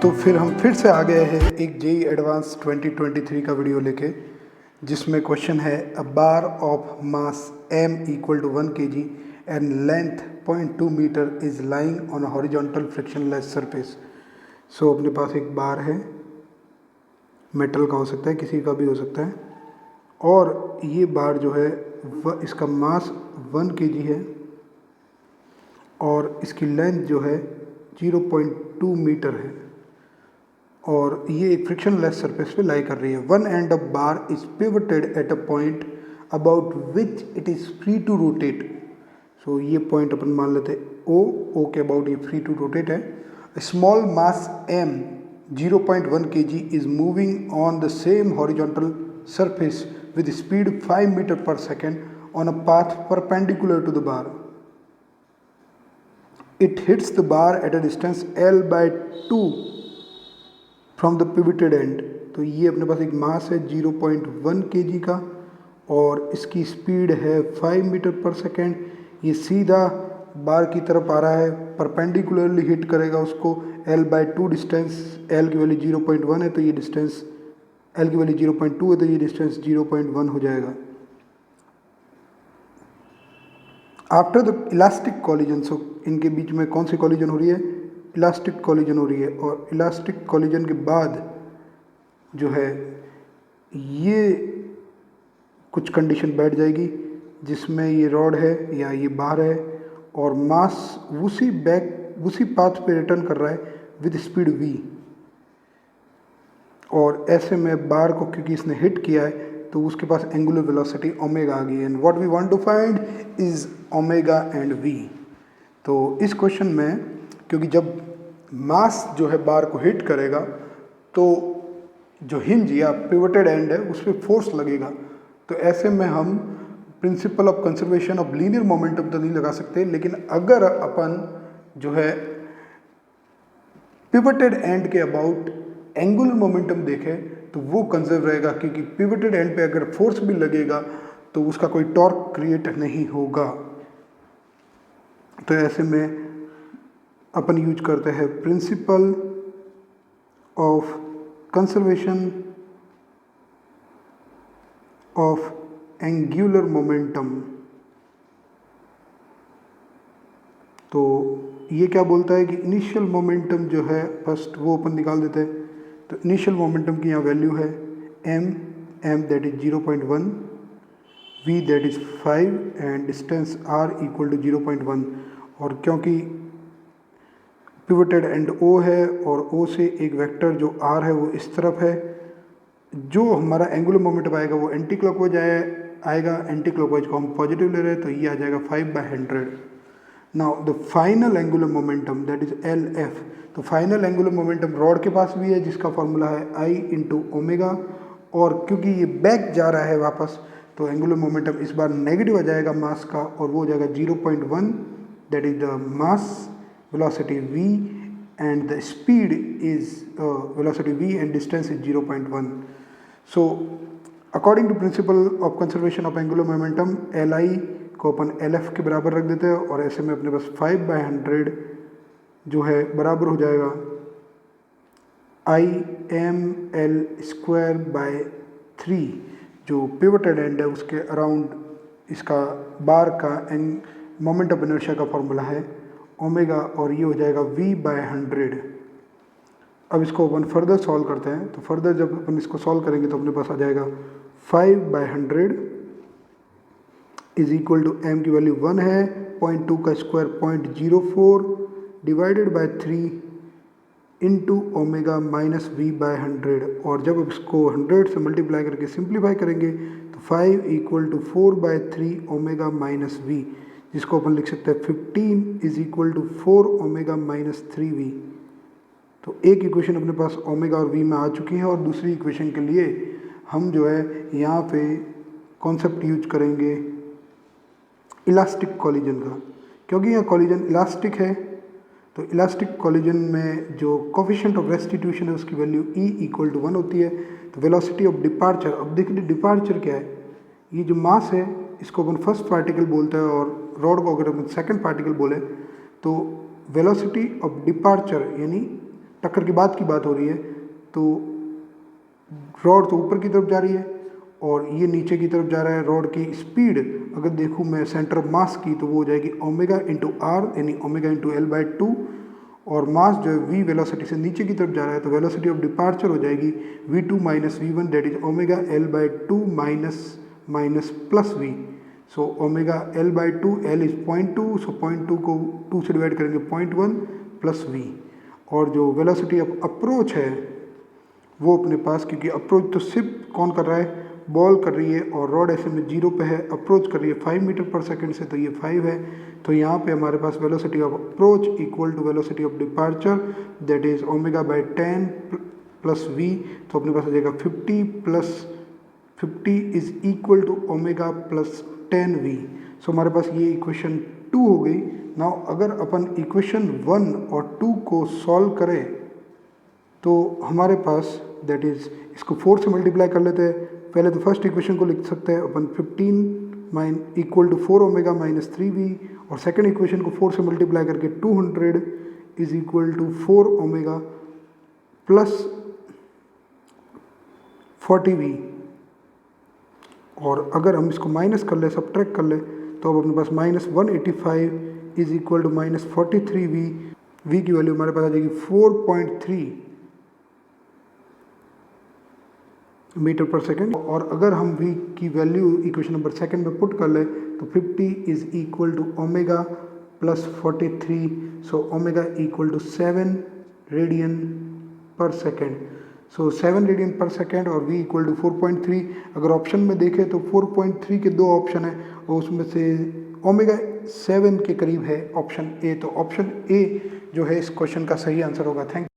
तो फिर हम फिर से आ गए हैं एक जेई एडवांस 2023 का वीडियो लेके, जिसमें क्वेश्चन है a bar of mass m equal to 1 kg and length 0.2 metre is lying on a horizontal frictionless surface. So अपने पास एक बार है, मेटल का हो सकता है, किसी का भी हो सकता है, और ये बार जो है इसका मास 1 kg है और इसकी लेंथ जो है 0.2 मीटर है और ये एक फ्रिक्शनलेस सरफेस पे लाई कर रही है। One end of bar is pivoted at a point about which it is free to rotate. So ये पॉइंट अपन मान लेते हैं ओ के अबाउट ये फ्री टू रोटेट है। Small mass m 0.1 kg is moving on the same horizontal surface with speed 5 meter per second on a path perpendicular to the bar. It hits the bar at a distance L by 2 from the pivoted end. तो ये अपने पास एक मास है 0.1 kg का और इसकी speed है 5 मीटर पर सेकेंड। ये सीधा बार की तरफ आ रहा है, परपेंडिकुलरली हिट करेगा उसको L by 2 डिस्टेंस। L की वैल्यू 0.1 है तो ये डिस्टेंस, L की वैल्यू 0.2 है तो ये डिस्टेंस 0.1 हो जाएगा। आफ्टर द इलास्टिक कॉलिजन, सो इनके बीच में कौन सी कॉलिजन हो रही है? इलास्टिक कॉलिजन हो रही है। और इलास्टिक कॉलिजन के बाद जो है ये कुछ कंडीशन बैठ जाएगी जिसमें ये रॉड है या ये बार है और मास उसी पाथ पे रिटर्न कर रहा है विद स्पीड v। और ऐसे में बार को क्योंकि इसने हिट किया है तो उसके पास एंगुलर वेलोसिटी ओमेगा आ गई, and what we want to find is omega and v। तो इस क्वेश्चन में क्योंकि जब मास जो है बार को हिट करेगा तो जो हिंज या पिवटेड एंड है उस पर फोर्स लगेगा, तो ऐसे में हम principle of conservation of linear momentum तो नहीं लगा सकते, लेकिन अगर अपन जो है पिवटेड एंड के अबाउट एंगुलर मोमेंटम देखें तो वो कंजर्व रहेगा, क्योंकि पिवटेड एंड पे अगर फोर्स भी लगेगा तो उसका कोई टॉर्क क्रिएट नहीं होगा। तो ऐसे में अपन यूज करते हैं principle of conservation of angular momentum. तो ये क्या बोलता है कि इनिशियल मोमेंटम जो है फर्स्ट वो अपन निकाल देते हैं। तो इनिशियल मोमेंटम की यहाँ वैल्यू है m that is 0.1, v that is 5 and distance r equal to 0.1। और क्योंकि पिवटेड एंड O है और O से एक वेक्टर जो r है वो इस तरफ है, जो हमारा एंगुलर मोमेंटम आएगा वो एंटी क्लॉकवाइज आएगा। एंटी क्लॉकवाइज को हम पॉजिटिव ले रहे हैं तो ये आ जाएगा 5/100। Now the final angular momentum that is LF। तो फाइनल एंगुलर मोमेंटम रॉड के पास भी है जिसका फॉर्मूला है I इंटू ओमेगा, और क्योंकि ये बैक जा रहा है वापस तो एंगुलर मोमेंटम इस बार नेगेटिव आ जाएगा मास का और वो हो जाएगा 0.1 that is the mass velocity v and the speed is velocity v and distance is 0.1. So according to principle of conservation of angular momentum, Li को अपन LF के बराबर रख देते हैं और ऐसे में अपने पास 5/100 जो है बराबर हो जाएगा ImL²/3। जो पिवटेड एंड है उसके अराउंड इसका बार का मोमेंट ऑफ इनर्शिया का फॉर्मूला है ओमेगा और ये हो जाएगा v/100। अब इसको अपन फर्दर सॉल्व करते हैं। तो फर्दर जब अपन इसको सॉल्व करेंगे तो अपने पास आ जाएगा 5/100 इज इक्वल टू m की वैल्यू 1 है, 0.2 का square 0.04 divided by 3 into omega minus v/100। और जब इसको 100 से मल्टीप्लाई करके सिंप्लीफाई करेंगे तो 5 equal to 4/3 omega minus v, जिसको अपन लिख सकते हैं 15 is equal to 4 omega minus 3v। तो एक इक्वेशन अपने पास ओमेगा और v में आ चुकी है और दूसरी इक्वेशन के लिए हम जो है यहाँ पे कॉन्सेप्ट यूज करेंगे इलास्टिक कॉलिजन का, क्योंकि यह कॉलिजन इलास्टिक है। तो इलास्टिक कॉलिजन में जो कोफिशिएंट ऑफ रेस्टिट्यूशन है उसकी वैल्यू E इक्वल टू 1 होती है। तो वेलोसिटी ऑफ डिपार्चर, अब देखिए डिपार्चर क्या है, ये जो मास है इसको अपन फर्स्ट पार्टिकल बोलते हैं और रॉड को अगर अपन सेकंड पार्टिकल बोले तो वेलोसिटी ऑफ डिपार्चर यानी टक्कर के बाद की बात हो रही है, तो रॉड तो ऊपर की तरफ जा रही है और ये नीचे की तरफ जा रहा है। रॉड की स्पीड अगर देखूँ मैं सेंटर ऑफ मास की, तो वो हो जाएगी ओमेगा इंटू आर, यानी omega into L by two. और मास जो है वी वेलोसिटी से नीचे की तरफ जा रहा है, तो वेलोसिटी ऑफ डिपार्चर हो जाएगी v2 minus v1, that is omega L by two minus plus v। So omega L by two, L is 0.2, सो 0.2 को 2 से डिवाइड करेंगे 0.1 प्लस v। और जो वेलोसिटी ऑफ अप्रोच है वो अपने पास, क्योंकि अप्रोच तो सिर्फ कौन कर रहा है, बॉल कर रही है, और रॉड ऐसे में 0 पे है, अप्रोच कर रही है 5 मीटर पर सेकंड से, तो ये 5 है। तो यहाँ पे हमारे पास velocity of approach equal to velocity of departure, that is omega by 10 plus v। तो अपने पास आ जाएगा 50 plus 50 is equal to omega plus 10v। So हमारे पास ये इक्वेशन 2 हो गई। नाउ अगर अपन इक्वेशन 1 और 2 को सॉल्व करें, तो हमारे पास दैट इज, इसको 4 से मल्टीप्लाई कर लेते हैं। पहले तो फर्स्ट इक्वेशन को लिख सकते हैं अपन 15 equal to 4 omega minus 3v, और सेकंड इक्वेशन को 4 से मल्टीप्लाई करके 200 is equal to 4 omega plus 40v। और अगर हम इसको माइनस कर ले, सबट्रैक्ट कर ले, तो अब अपने पास minus 185 is equal to minus 43v। v की वैल्यू हमारे पास आ जाएगी 4.3 मीटर पर सेकेंड। और अगर हम v की वैल्यू इक्वेशन नंबर सेकंड में पुट कर ले, तो 50 is equal to omega plus 43, so omega equal to 7 radian per second. So 7 radian per second और v इक्वल टू 4.3। अगर ऑप्शन में देखें तो 4.3 के 2 ऑप्शन है, और उसमें से ओमेगा 7 के करीब है ऑप्शन ए। तो ऑप्शन ए जो है इस क्वेश्चन का सही आंसर होगा। थैंक